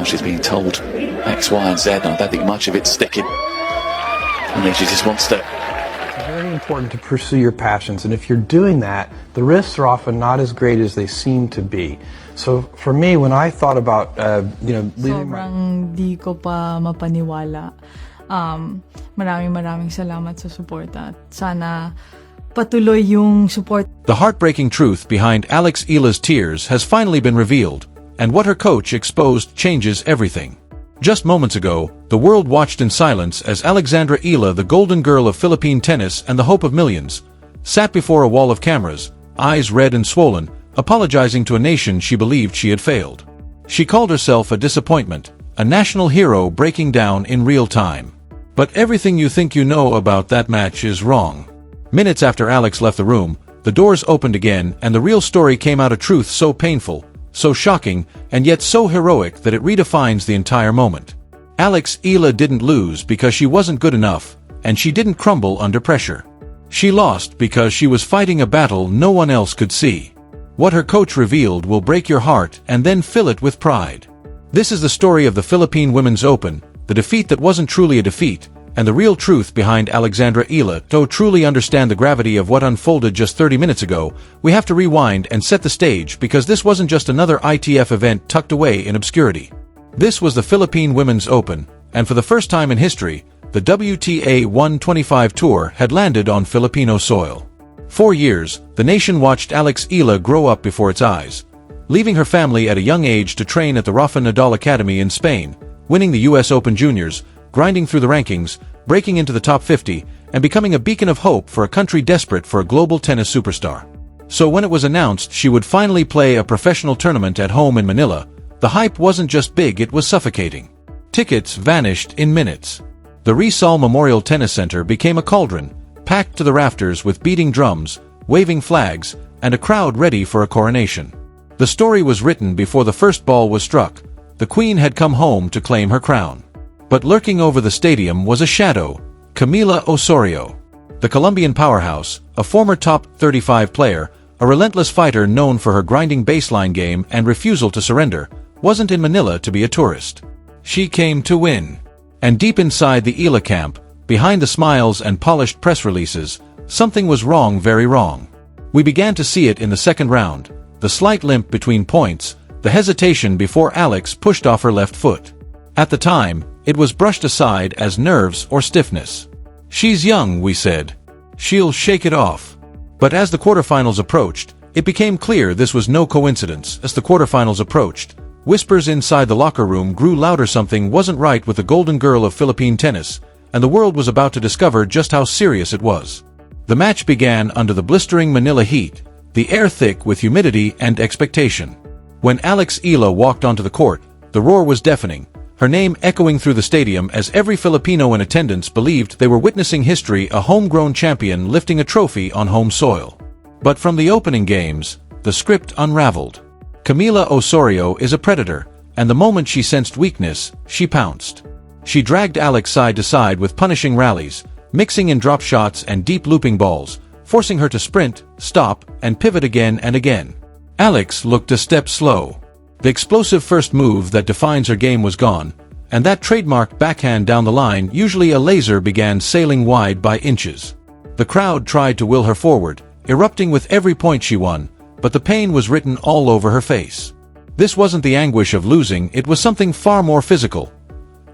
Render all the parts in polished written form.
Now she's being told X, Y, and Z, and I don't think much of it's sticking. I mean, she just wants to. It's very important to pursue your passions, and if you're doing that, the risks are often not as great as they seem to be. So for me, when I thought about, leaving sobrang di ko pa mapaniwala. Maraming salamat sa suporta. Sana patuloy yung support. The heartbreaking truth behind Alex Eala's tears has finally been revealed, and what her coach exposed changes everything. Just moments ago, the world watched in silence as Alexandra Eala, the golden girl of Philippine tennis and the hope of millions, sat before a wall of cameras, eyes red and swollen, apologizing to a nation she believed she had failed. She called herself a disappointment, a national hero breaking down in real time. But everything you think you know about that match is wrong. Minutes after Alex left the room, the doors opened again and the real story came out, a truth so painful, so shocking, and yet so heroic that it redefines the entire moment. Alex Eala didn't lose because she wasn't good enough, and she didn't crumble under pressure. She lost because she was fighting a battle no one else could see. What her coach revealed will break your heart and then fill it with pride. This is the story of the Philippine Women's Open, the defeat that wasn't truly a defeat, and the real truth behind Alexandra Eala. To truly understand the gravity of what unfolded just 30 minutes ago, we have to rewind and set the stage, because this wasn't just another ITF event tucked away in obscurity. This was the Philippine Women's Open, and for the first time in history, the WTA 125 Tour had landed on Filipino soil. 4 years, the nation watched Alex Eala grow up before its eyes, leaving her family at a young age to train at the Rafa Nadal Academy in Spain, winning the US Open Juniors, grinding through the rankings, breaking into the top 50, and becoming a beacon of hope for a country desperate for a global tennis superstar. So when it was announced she would finally play a professional tournament at home in Manila, the hype wasn't just big, it was suffocating. Tickets vanished in minutes. The Rizal Memorial Tennis Center became a cauldron, packed to the rafters with beating drums, waving flags, and a crowd ready for a coronation. The story was written before the first ball was struck. The Queen had come home to claim her crown. But lurking over the stadium was a shadow, Camila Osorio. The Colombian powerhouse, a former top 35 player, a relentless fighter known for her grinding baseline game and refusal to surrender, wasn't in Manila to be a tourist. She came to win. And deep inside the Eala camp, behind the smiles and polished press releases, something was wrong, very wrong. We began to see it in the second round, the slight limp between points, the hesitation before Alex pushed off her left foot. At the time, it was brushed aside as nerves or stiffness. She's young, we said. She'll shake it off. But as the quarterfinals approached, it became clear this was no coincidence. As the quarterfinals approached, whispers inside the locker room grew louder. Something wasn't right with the golden girl of Philippine tennis, and the world was about to discover just how serious it was. The match began under the blistering Manila heat, the air thick with humidity and expectation. When Alex Eala walked onto the court, the roar was deafening, her name echoing through the stadium as every Filipino in attendance believed they were witnessing history, a homegrown champion lifting a trophy on home soil. But from the opening games, the script unraveled. Camila Osorio is a predator, and the moment she sensed weakness, she pounced. She dragged Alex side to side with punishing rallies, mixing in drop shots and deep looping balls, forcing her to sprint, stop, and pivot again and again. Alex looked a step slow. The explosive first move that defines her game was gone, and that trademark backhand down the line, usually a laser, began sailing wide by inches. The crowd tried to will her forward, erupting with every point she won, but the pain was written all over her face. This wasn't the anguish of losing, it was something far more physical.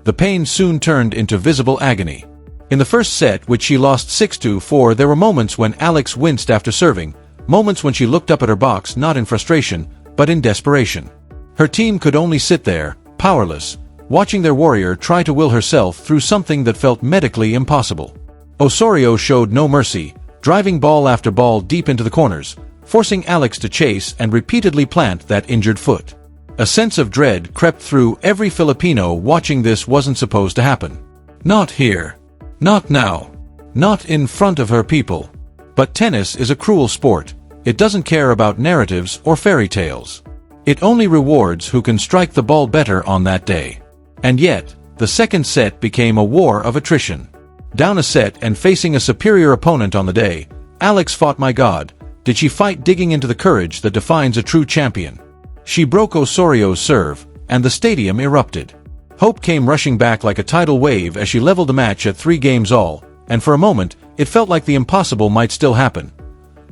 The pain soon turned into visible agony. In the first set, which she lost 6-4, there were moments when Alex winced after serving, moments when she looked up at her box not in frustration, but in desperation. Her team could only sit there, powerless, watching their warrior try to will herself through something that felt medically impossible. Osorio showed no mercy, driving ball after ball deep into the corners, forcing Alex to chase and repeatedly plant that injured foot. A sense of dread crept through every Filipino watching. This wasn't supposed to happen. Not here. Not now. Not in front of her people. But tennis is a cruel sport. It doesn't care about narratives or fairy tales. It only rewards who can strike the ball better on that day. And yet, the second set became a war of attrition. Down a set and facing a superior opponent on the day, Alex fought. My God, did she fight, digging into the courage that defines a true champion. She broke Osorio's serve, and the stadium erupted. Hope came rushing back like a tidal wave as she leveled the match at 3 games all, and for a moment, it felt like the impossible might still happen.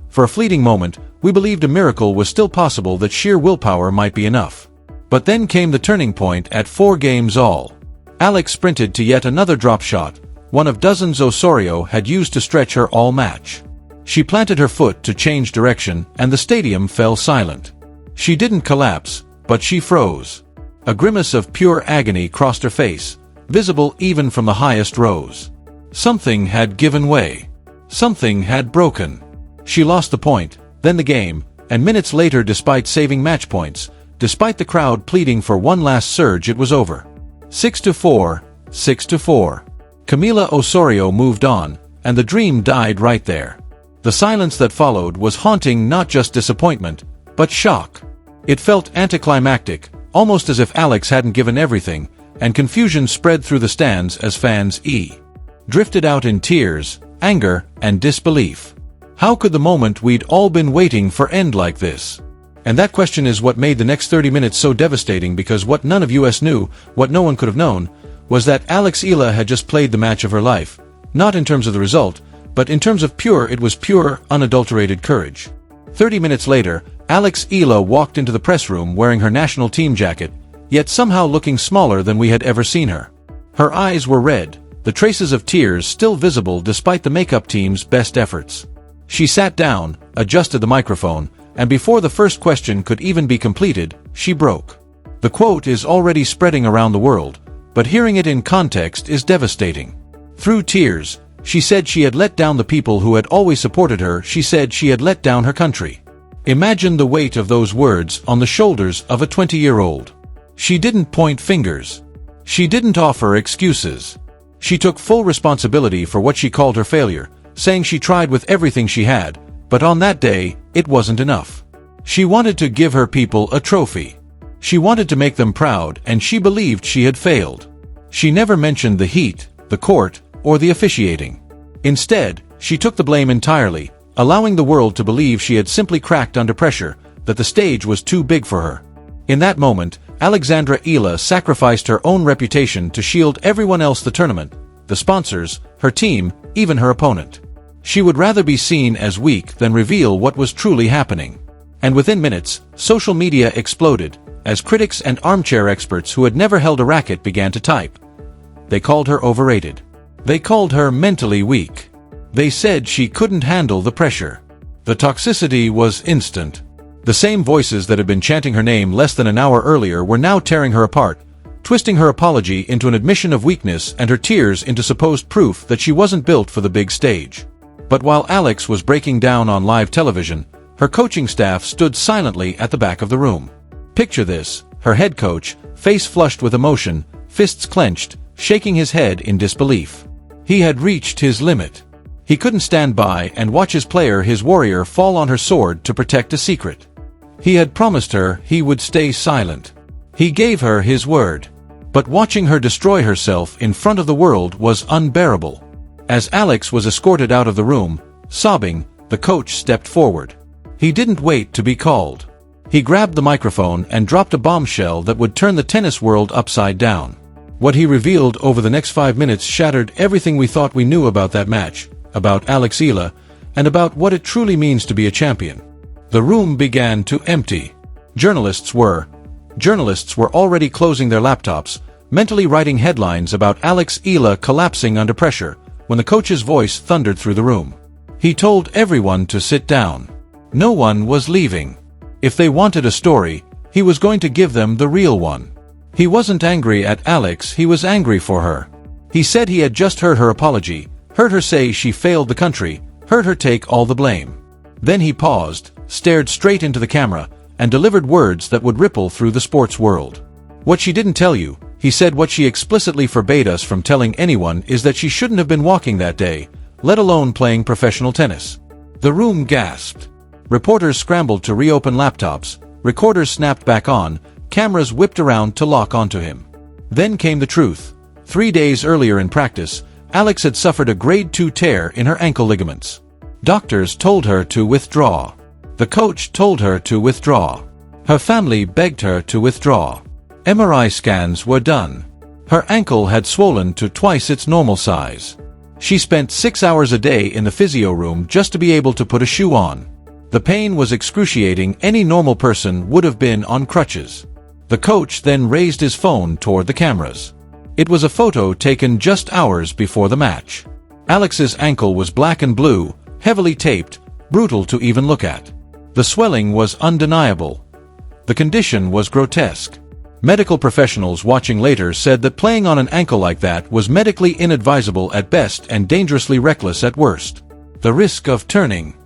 For a fleeting moment, we believed a miracle was still possible, that sheer willpower might be enough. But then came the turning point at 4 games all. Alex sprinted to yet another drop shot, one of dozens Osorio had used to stretch her all match. She planted her foot to change direction, and the stadium fell silent. She didn't collapse, but she froze. A grimace of pure agony crossed her face, visible even from the highest rows. Something had given way. Something had broken. She lost the point, then the game, and minutes later, despite saving match points, despite the crowd pleading for one last surge, it was over. 6-4, 6-4. Camila Osorio moved on, and the dream died right there. The silence that followed was haunting, not just disappointment, but shock. It felt anticlimactic, almost as if Alex hadn't given everything, and confusion spread through the stands as fans drifted out in tears, anger, and disbelief. How could the moment we'd all been waiting for end like this? And that question is what made the next 30 minutes so devastating, because what none of us knew, what no one could have known, was that Alex Eala had just played the match of her life, not in terms of the result, but in terms of it was pure, unadulterated courage. 30 minutes later, Alex Eala walked into the press room wearing her national team jacket, yet somehow looking smaller than we had ever seen her. Her eyes were red, the traces of tears still visible despite the makeup team's best efforts. She sat down, adjusted the microphone, and before the first question could even be completed, she broke. The quote is already spreading around the world, but hearing it in context is devastating. Through tears, she said she had let down the people who had always supported her. She said she had let down her country. Imagine the weight of those words on the shoulders of a 20-year-old. She didn't point fingers. She didn't offer excuses. She took full responsibility for what she called her failure, saying she tried with everything she had, but on that day, it wasn't enough. She wanted to give her people a trophy. She wanted to make them proud, and she believed she had failed. She never mentioned the heat, the court, or the officiating. Instead, she took the blame entirely, allowing the world to believe she had simply cracked under pressure, that the stage was too big for her. In that moment, Alexandra Eala sacrificed her own reputation to shield everyone else, the tournament, the sponsors, her team, even her opponent. She would rather be seen as weak than reveal what was truly happening. And within minutes, social media exploded, as critics and armchair experts who had never held a racket began to type. They called her overrated. They called her mentally weak. They said she couldn't handle the pressure. The toxicity was instant. The same voices that had been chanting her name less than an hour earlier were now tearing her apart, twisting her apology into an admission of weakness and her tears into supposed proof that she wasn't built for the big stage. But while Alex was breaking down on live television, her coaching staff stood silently at the back of the room. Picture this: her head coach, face flushed with emotion, fists clenched, shaking his head in disbelief. He had reached his limit. He couldn't stand by and watch his player, his warrior, fall on her sword to protect a secret. He had promised her he would stay silent. He gave her his word. But watching her destroy herself in front of the world was unbearable. As Alex was escorted out of the room, sobbing, the coach stepped forward. He didn't wait to be called. He grabbed the microphone and dropped a bombshell that would turn the tennis world upside down. What he revealed over the next 5 minutes shattered everything we thought we knew about that match, about Alex Eala, and about what it truly means to be a champion. The room began to empty. Journalists were already closing their laptops, mentally writing headlines about Alex Eala collapsing under pressure, when the coach's voice thundered through the room. He told everyone to sit down. No one was leaving. If they wanted a story, he was going to give them the real one. He wasn't angry at Alex, he was angry for her. He said he had just heard her apology, heard her say she failed the country, heard her take all the blame. Then he paused, stared straight into the camera, and delivered words that would ripple through the sports world. What she didn't tell you, he said, what she explicitly forbade us from telling anyone, is that she shouldn't have been walking that day, let alone playing professional tennis. The room gasped. Reporters scrambled to reopen laptops, recorders snapped back on, cameras whipped around to lock onto him. Then came the truth. 3 days earlier in practice, Alex had suffered a grade 2 tear in her ankle ligaments. Doctors told her to withdraw. The coach told her to withdraw. Her family begged her to withdraw. MRI scans were done. Her ankle had swollen to twice its normal size. She spent 6 hours a day in the physio room just to be able to put a shoe on. The pain was excruciating. Any normal person would have been on crutches. The coach then raised his phone toward the cameras. It was a photo taken just hours before the match. Alex's ankle was black and blue, heavily taped, brutal to even look at. The swelling was undeniable. The condition was grotesque. Medical professionals watching later said that playing on an ankle like that was medically inadvisable at best and dangerously reckless at worst. The risk of turning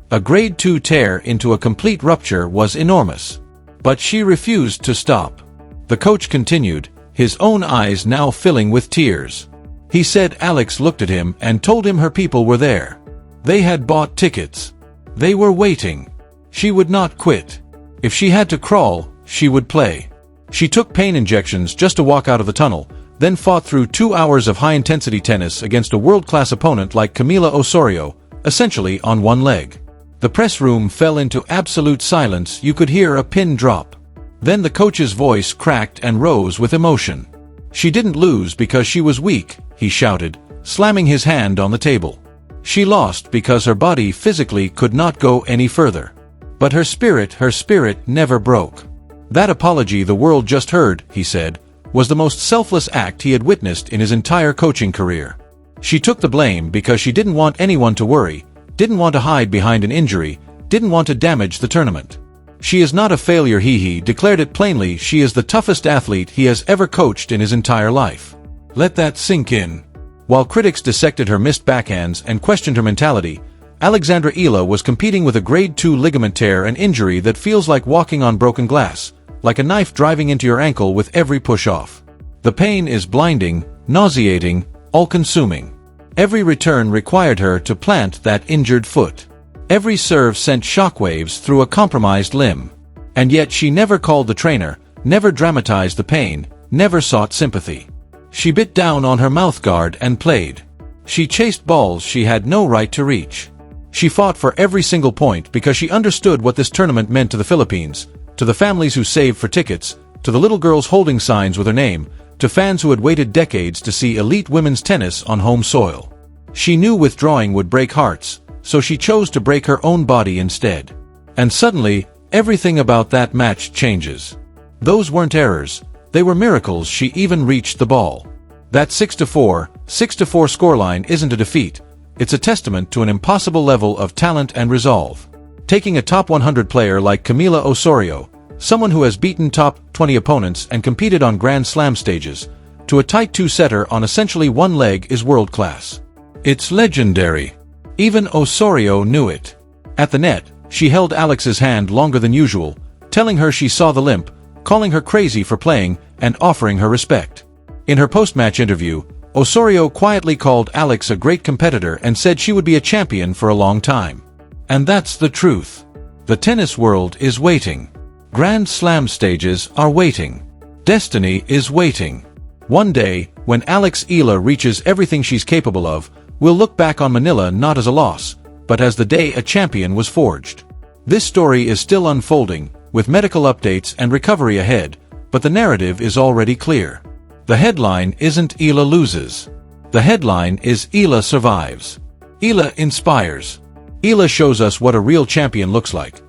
a grade 2 tear into a complete rupture was enormous. But she refused to stop. The coach continued, his own eyes now filling with tears. He said Alex looked at him and told him her people were there. They had bought tickets. They were waiting. She would not quit. If she had to crawl, she would play. She took pain injections just to walk out of the tunnel, then fought through 2 hours of high-intensity tennis against a world-class opponent like Camila Osorio, essentially on one leg. The press room fell into absolute silence. You could hear a pin drop. Then the coach's voice cracked and rose with emotion. She didn't lose because she was weak, he shouted, slamming his hand on the table. She lost because her body physically could not go any further. But her spirit never broke. That apology the world just heard, he said, was the most selfless act he had witnessed in his entire coaching career. She took the blame because she didn't want anyone to worry, didn't want to hide behind an injury, didn't want to damage the tournament. She is not a failure, he declared it plainly. She is the toughest athlete he has ever coached in his entire life. Let that sink in. While critics dissected her missed backhands and questioned her mentality, Alexandra Eala was competing with a grade 2 ligament tear, an injury that feels like walking on broken glass, like a knife driving into your ankle with every push-off. The pain is blinding, nauseating, all-consuming. Every return required her to plant that injured foot. Every serve sent shockwaves through a compromised limb. And yet she never called the trainer, never dramatized the pain, never sought sympathy. She bit down on her mouthguard and played. She chased balls she had no right to reach. She fought for every single point because she understood what this tournament meant to the Philippines, to the families who saved for tickets, to the little girls holding signs with her name, to fans who had waited decades to see elite women's tennis on home soil. She knew withdrawing would break hearts, so she chose to break her own body instead. And suddenly, everything about that match changes. Those weren't errors, they were miracles. She even reached the ball. That 6-4 scoreline isn't a defeat, it's a testament to an impossible level of talent and resolve. Taking a top 100 player like Camila Osorio, someone who has beaten top 20 opponents and competed on Grand Slam stages, to a tight two-setter on essentially one leg is world-class. It's legendary. Even Osorio knew it. At the net, she held Alex's hand longer than usual, telling her she saw the limp, calling her crazy for playing, and offering her respect. In her post-match interview, Osorio quietly called Alex a great competitor and said she would be a champion for a long time. And that's the truth. The tennis world is waiting. Grand Slam stages are waiting. Destiny is waiting. One day, when Alex Eala reaches everything she's capable of, we'll look back on Manila not as a loss, but as the day a champion was forged. This story is still unfolding, with medical updates and recovery ahead, but the narrative is already clear. The headline isn't Eala loses. The headline is Eala survives. Eala inspires. Eala shows us what a real champion looks like.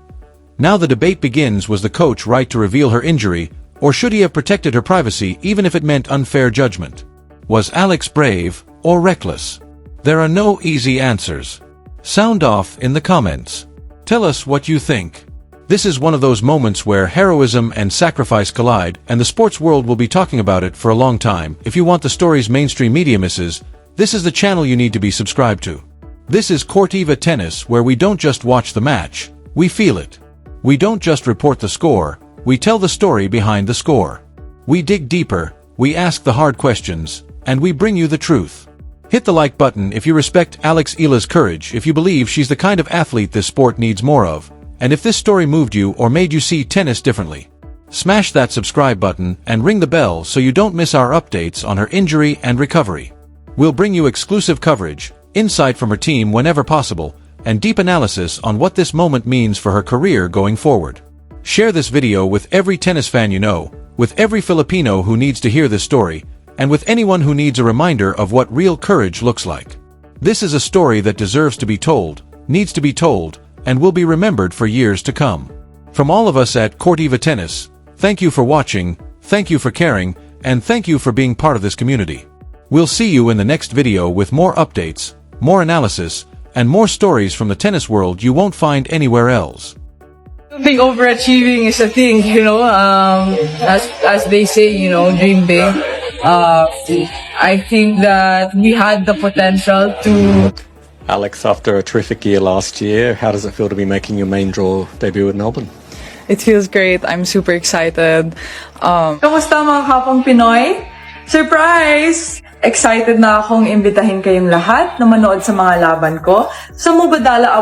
Now the debate begins: was the coach right to reveal her injury, or should he have protected her privacy even if it meant unfair judgment? Was Alex brave or reckless? There are no easy answers. Sound off in the comments. Tell us what you think. This is one of those moments where heroism and sacrifice collide, and the sports world will be talking about it for a long time. If you want the stories mainstream media misses, this is the channel you need to be subscribed to. This is Cortiva Tennis, where we don't just watch the match, we feel it. We don't just report the score, we tell the story behind the score. We dig deeper, we ask the hard questions, and we bring you the truth. Hit the like button if you respect Alex Eala's courage, if you believe she's the kind of athlete this sport needs more of, and if this story moved you or made you see tennis differently. Smash that subscribe button and ring the bell so you don't miss our updates on her injury and recovery. We'll bring you exclusive coverage, insight from her team whenever possible, and deep analysis on what this moment means for her career going forward. Share this video with every tennis fan you know. with every Filipino who needs to hear this story, and with anyone who needs a reminder of what real courage looks like. This is a story that deserves to be told, needs to be told, and will be remembered for years to come. From all of us at Cortiva Tennis, thank you for watching, thank you for caring, and thank you for being part of this community. We'll see you in the next video with more updates, more analysis, and more stories from the tennis world you won't find anywhere else. I think overachieving is a thing, as they say, dream big. I think that we had the potential to. Alex, after a terrific year last year, how does it feel to be making your main draw debut at Melbourne? It feels great. I'm super excited. Kamusta mga kapong Pinoy? Surprise! Excited na akong imbitahin kayong lahat na manood sa mga laban ko sa Mubadala